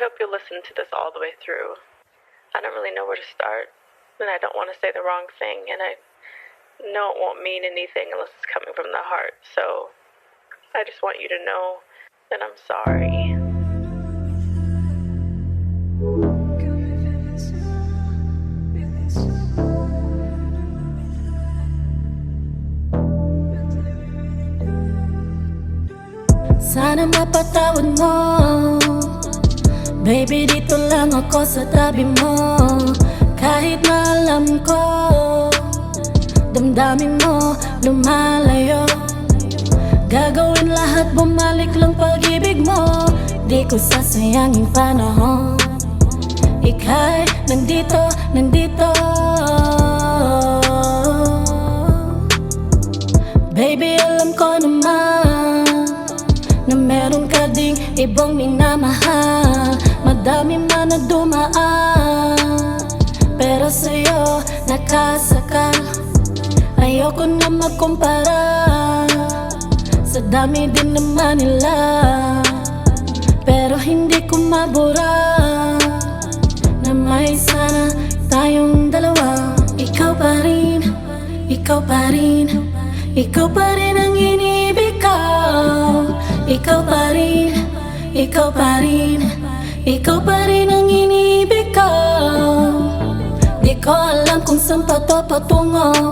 hope you'll listen to this all the way through. I don't really know where to start, and I don't want to say the wrong thing, and I know it won't mean anything unless it's coming from the heart, so I just want you to know that I'm sorry. Sana mapatawad mo, baby, dito lang ako sa tabi mo. Kahit na alam ko, damdamin mo lumalayo. Gagawin lahat, bumalik lang pag-ibig mo. Di ko sasayangin panahon. Ika'y nandito, nandito. Baby, alam ko naman na meron ka ding ibang minamahal. Madami man na dumaan, pero sa'yo nakasakal. Ayoko na magkumpara, sa dami din naman nila, pero hindi ko mabura na may sana tayong dalawa. Ikaw pa rin, ikaw pa rin, ikaw pa rin ang iniibig ko. Ikaw pa rin, ikaw pa rin, ikaw pa rin ang iniibig ko. Di ko alam kung saan pa to patungo.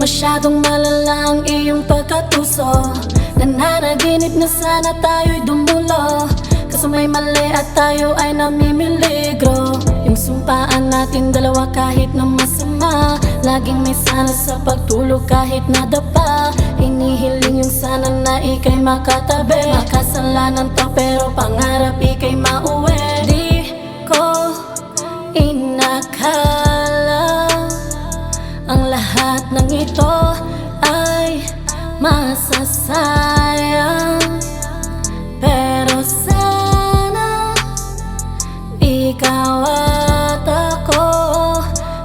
Masyadong malala ang iyong pagkatuso. Nananaginip na sana tayo'y dumulo, kaso may mali at tayo ay namimiligro. Yung sumpaan natin dalawa kahit na masama, laging may sana sa pagtulog kahit nadapa. Hinihiling yung sana na ika'y makatabi. Makasalanan to pero pangarap ika'y mauwi. Di ko inakala ang lahat ng ito ay masasayang, pero sana ikaw at ako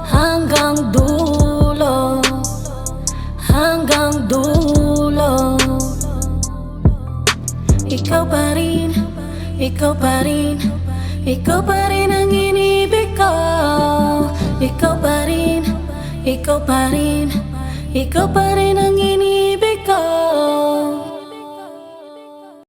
hanggang dulo, hanggang dulo. Ikaw pa rin, ikaw pa rin, ikaw pa rin ang inibig ko. Ikaw pa rin, ikaw pa rin, ikaw pa rin ang inibig ko.